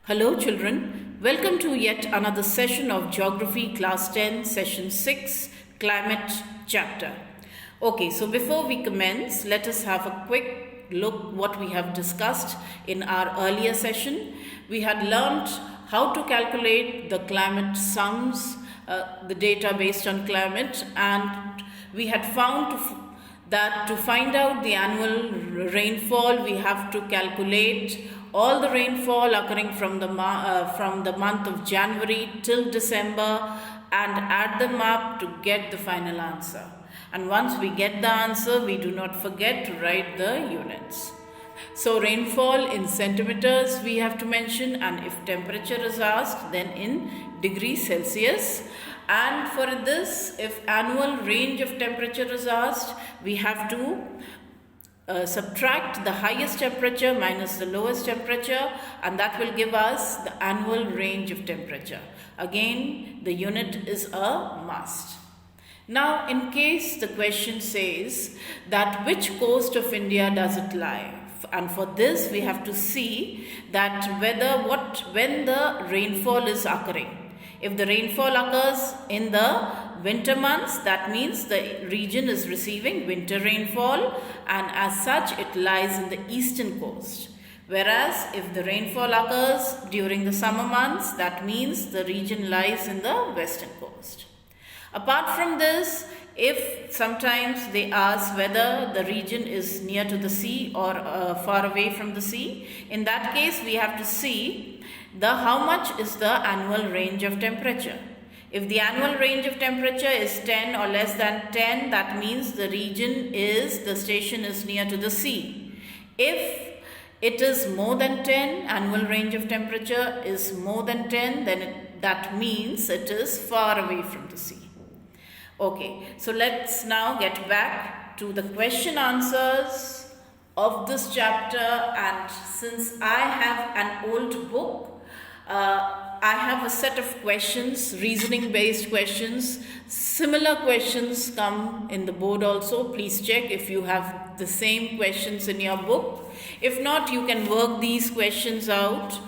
Hello, children. Welcome to yet another session of Geography Class 10, Session 6, Climate Chapter. Okay, so before we commence, let us have a quick look what we have discussed in our earlier session. We had learnt how to calculate the climate sums, the data based on climate, and we had found that to find out the annual rainfall, we have to calculate all the rainfall occurring from the month of January till December and add them up to get the final answer. And once we get the answer, we do not forget to write the units. So rainfall in centimeters we have to mention, and if temperature is asked, then in degrees Celsius. And for this, if annual range of temperature is asked, we have to subtract the highest temperature minus the lowest temperature, and that will give us the annual range of temperature. Again, the unit is a must. Now, in case the question says that which coast of India does it lie? And for this, we have to see that when the rainfall is occurring. If the rainfall occurs in the winter months, that means the region is receiving winter rainfall, and as such it lies in the eastern coast. Whereas if the rainfall occurs during the summer months, that means the region lies in the western coast. Apart from this, if sometimes they ask whether the region is near to the sea or far away from the sea, in that case we have to see how much is the annual range of temperature. If the annual range of temperature is 10 or less than 10, that means the station is near to the sea. If it is more than 10, annual range of temperature is more than 10, then that means it is far away from the sea. Okay, so let's now get back to the question answers of this chapter. And since I have an old book, I have a set of questions, reasoning based questions. Similar questions come in the board also. Please check if you have the same questions in your book. If not, you can work these questions out.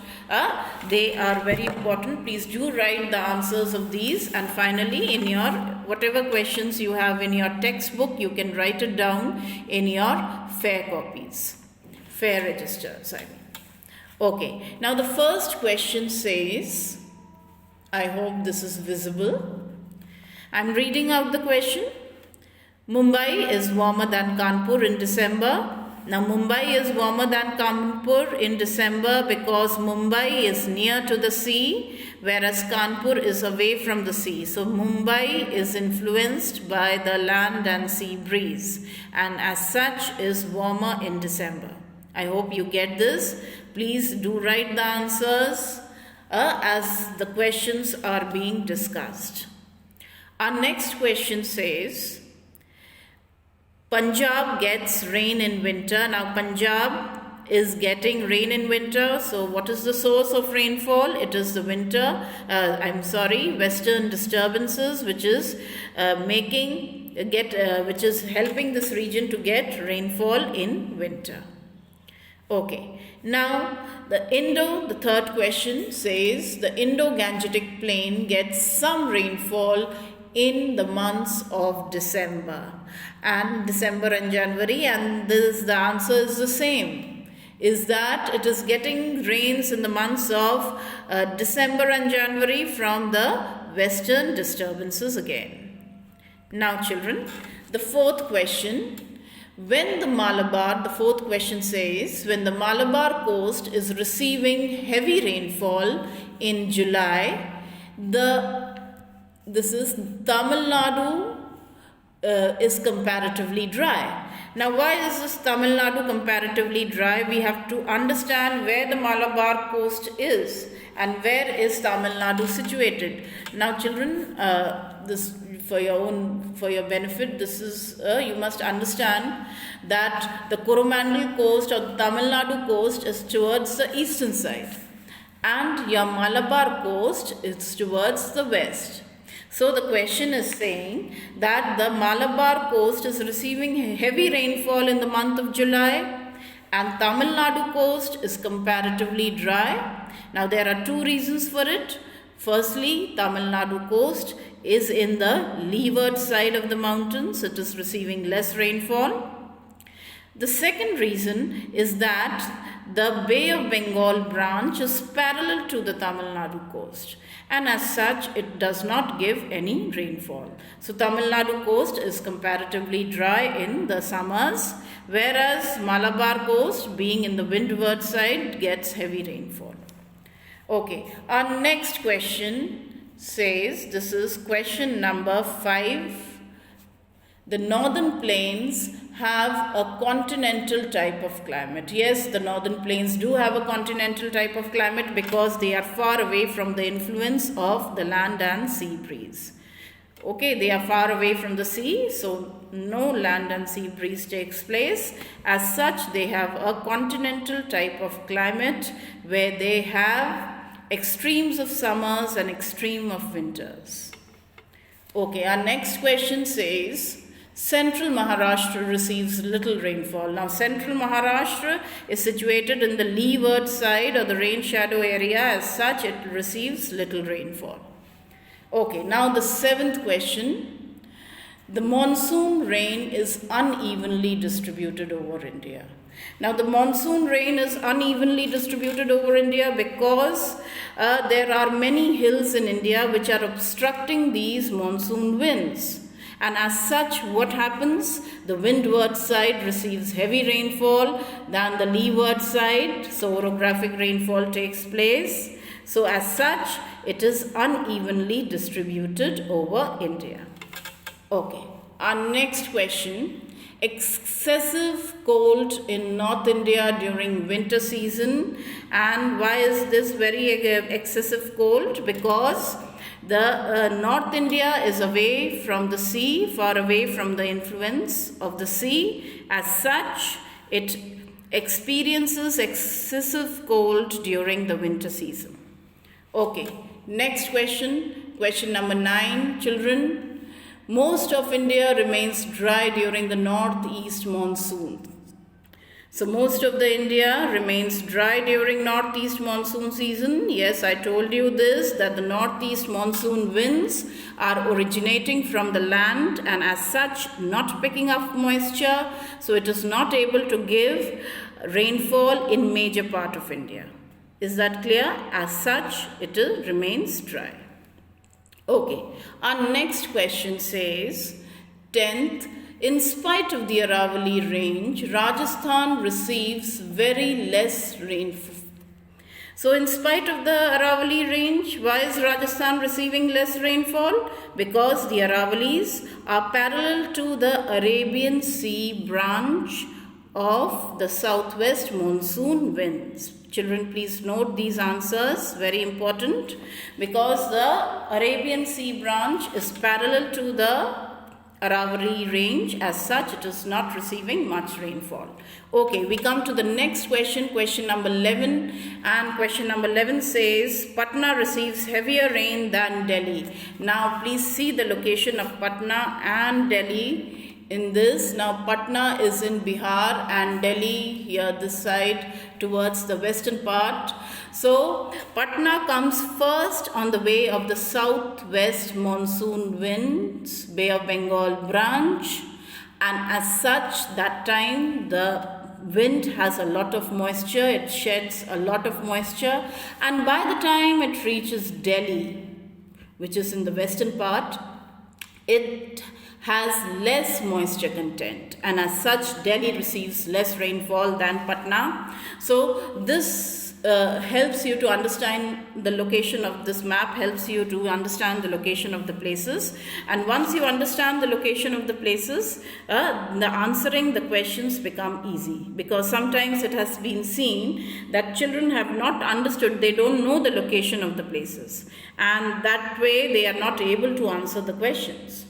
They are very important. Please do write the answers of these, and finally in your whatever questions you have in your textbook, you can write it down in your fair copies, fair registers, I mean. Okay, now the first question says, I hope this is visible. I'm reading out the question. Mumbai is warmer than Kanpur in December. Now Mumbai is warmer than Kanpur in December because Mumbai is near to the sea, whereas Kanpur is away from the sea. So Mumbai is influenced by the land and sea breeze, and as such is warmer in December. I hope you get this. Please do write the answers as the questions are being discussed. Our next question says, Punjab gets rain in winter. Now Punjab is getting rain in winter. So what is the source of rainfall? It is the western disturbances, which is which is helping this region to get rainfall in winter. Okay, now the third question says the Indo-Gangetic Plain gets some rainfall in the months of December and January, and the answer is the same, is that it is getting rains in the months of December and January from the western disturbances again. Now children, the fourth question. The fourth question says, when the Malabar coast is receiving heavy rainfall in July, this is Tamil Nadu is comparatively dry. Now why is this Tamil Nadu comparatively dry? We have to understand where the Malabar coast is and where is Tamil Nadu situated. Now children, this for your benefit, this is you must understand that the Coromandel coast or the Tamil Nadu coast is towards the eastern side, and your Malabar coast is towards the west. So the question is saying that the Malabar coast is receiving heavy rainfall in the month of July, and Tamil Nadu coast is comparatively dry. Now there are two reasons for it. Firstly, Tamil Nadu coast is in the leeward side of the mountains. It is receiving less rainfall. The second reason is that the Bay of Bengal branch is parallel to the Tamil Nadu coast, and as such it does not give any rainfall. So Tamil Nadu coast is comparatively dry in the summers, whereas Malabar coast, being in the windward side, gets heavy rainfall. Okay, our next question says, this is question number 5. The northern plains have a continental type of climate. Yes, the northern plains do have a continental type of climate because they are far away from the influence of the land and sea breeze. Okay, they are far away from the sea, so no land and sea breeze takes place. As such, they have a continental type of climate where they have extremes of summers and extreme of winters. Okay, our next question says, Central Maharashtra receives little rainfall. Now, Central Maharashtra is situated in the leeward side or the rain shadow area. As such, it receives little rainfall. Okay, now the 7th question. The monsoon rain is unevenly distributed over India. Now, the monsoon rain is unevenly distributed over India because there are many hills in India which are obstructing these monsoon winds. And as such, what happens? The windward side receives heavy rainfall than the leeward side, so orographic rainfall takes place. So as such, it is unevenly distributed over India. Okay, our next question. Excessive cold in North India during winter season. And why is this very excessive cold? Because the North India is away from the sea, far away from the influence of the sea. As such, it experiences excessive cold during the winter season. Okay, next question, question number 9, children. Most of India remains dry during the northeast monsoon. So most of the India remains dry during northeast monsoon season. Yes, I told you this, that the northeast monsoon winds are originating from the land and as such not picking up moisture. So it is not able to give rainfall in major part of India. Is that clear? As such, it remains dry. Okay, our next question says, 10th, in spite of the Aravalli range, Rajasthan receives very less rainfall. So in spite of the Aravalli range, why is Rajasthan receiving less rainfall? Because the Aravallis are parallel to the Arabian Sea branch of the southwest monsoon winds. Children, please note these answers, very important, because the Arabian Sea branch is parallel to the Aravalli range. As such, it is not receiving much rainfall. Okay, we come to the next question, question number 11. And question number 11 says, Patna receives heavier rain than Delhi. Now, please see the location of Patna and Delhi in this. Now, Patna is in Bihar and Delhi here this side towards the western part. So, Patna comes first on the way of the southwest monsoon winds, Bay of Bengal branch, and as such, that time the wind has a lot of moisture, it sheds a lot of moisture, and by the time it reaches Delhi, which is in the western part, it has less moisture content, and as such Delhi receives less rainfall than Patna. So this helps you to understand the location of this map, helps you to understand the location of the places, and once you understand the location of the places, the answering the questions become easy, because sometimes it has been seen that children have not understood, they don't know the location of the places, and that way they are not able to answer the questions.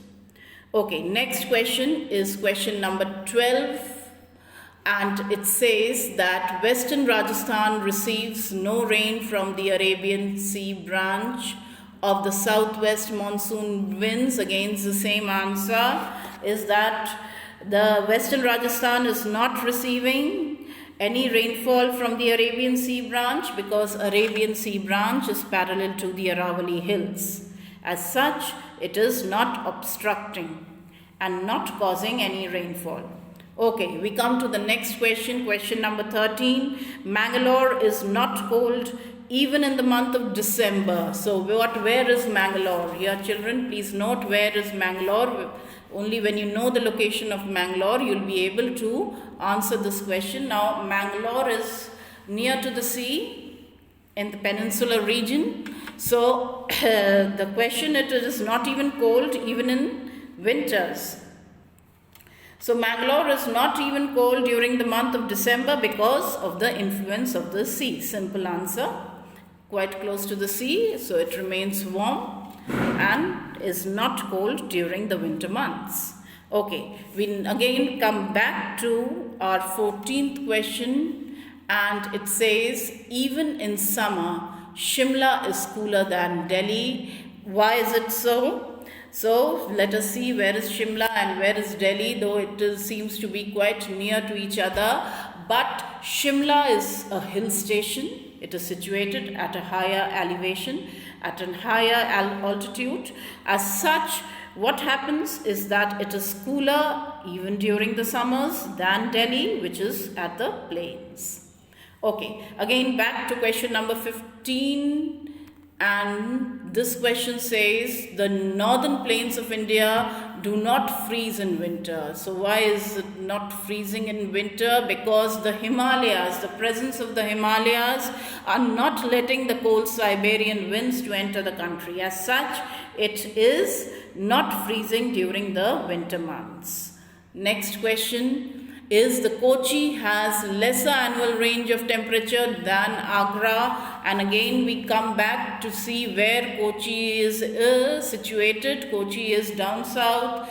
Okay, next question is question number 12, and it says that Western Rajasthan receives no rain from the Arabian Sea branch of the southwest monsoon winds. Again, the same answer is that the Western Rajasthan is not receiving any rainfall from the Arabian Sea branch because Arabian Sea branch is parallel to the Aravalli Hills. As such, it is not obstructing and not causing any rainfall. Okay, we come to the next question, question number 13. Mangalore is not cold even in the month of December. So where is Mangalore? Here children, please note where is Mangalore. Only when you know the location of Mangalore, you will be able to answer this question. Now, Mangalore is near to the sea in the peninsular region. So, the question, it is not even cold even in winters. So, Mangalore is not even cold during the month of December because of the influence of the sea. Simple answer. Quite close to the sea, so it remains warm and is not cold during the winter months. Okay, we again come back to our 14th question, and it says, even in summer, Shimla is cooler than Delhi. Why is it so? So let us see where is Shimla and where is Delhi, though it seems to be quite near to each other. But Shimla is a hill station. It is situated at a higher elevation, at a higher altitude. As such, what happens is that it is cooler even during the summers than Delhi, which is at the plains. Okay, again back to question number 15. And this question says, the northern plains of India do not freeze in winter. So why is it not freezing in winter? Because the Himalayas, the presence of the Himalayas are not letting the cold Siberian winds to enter the country. As such, it is not freezing during the winter months. Next question is, the Kochi has lesser annual range of temperature than Agra, and again we come back to see where Kochi is situated. Kochi is down south,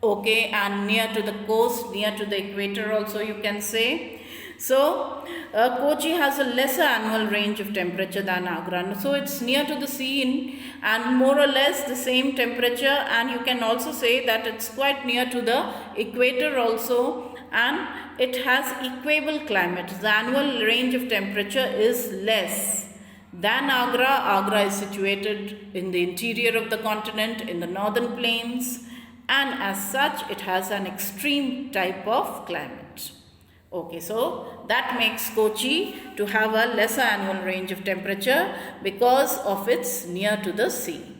okay, and near to the coast, near to the equator also you can say. So Kochi has a lesser annual range of temperature than Agra, so it's near to the sea and more or less the same temperature, and you can also say that it's quite near to the equator also, and it has equable climate. The annual range of temperature is less than Agra. Agra is situated in the interior of the continent, in the northern plains, and as such it has an extreme type of climate. Okay, so that makes Kochi to have a lesser annual range of temperature because of its near to the sea.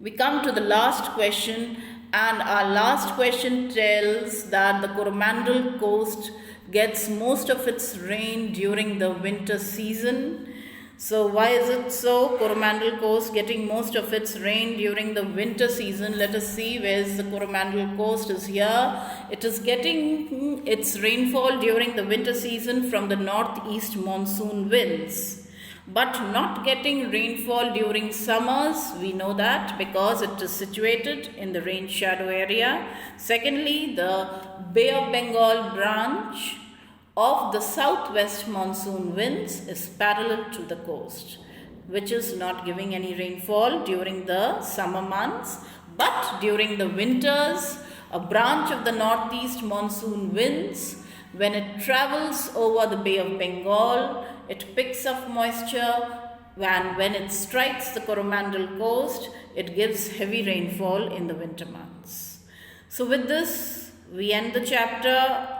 We come to the last question, and our last question tells that the Coromandel coast gets most of its rain during the winter season. So why is it so? Coromandel coast getting most of its rain during the winter season. Let us see, where is the Coromandel coast? Is here. It is getting its rainfall during the winter season from the northeast monsoon winds, but not getting rainfall during summers. We know that because it is situated in the rain shadow area. Secondly, the Bay of Bengal branch of the southwest monsoon winds is parallel to the coast, which is not giving any rainfall during the summer months, but during the winters, a branch of the northeast monsoon winds, when it travels over the Bay of Bengal, it picks up moisture, and when it strikes the Coromandel coast, it gives heavy rainfall in the winter months. So with this, we end the chapter.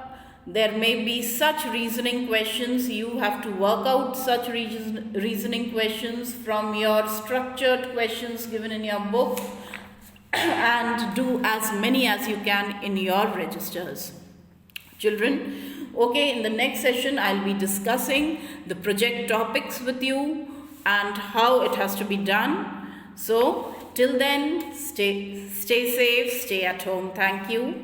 There may be such reasoning questions. You have to work out such reasoning questions from your structured questions given in your book and do as many as you can in your registers. Children, okay, in the next session I'll be discussing the project topics with you and how it has to be done. So till then, stay safe, stay at home. Thank you.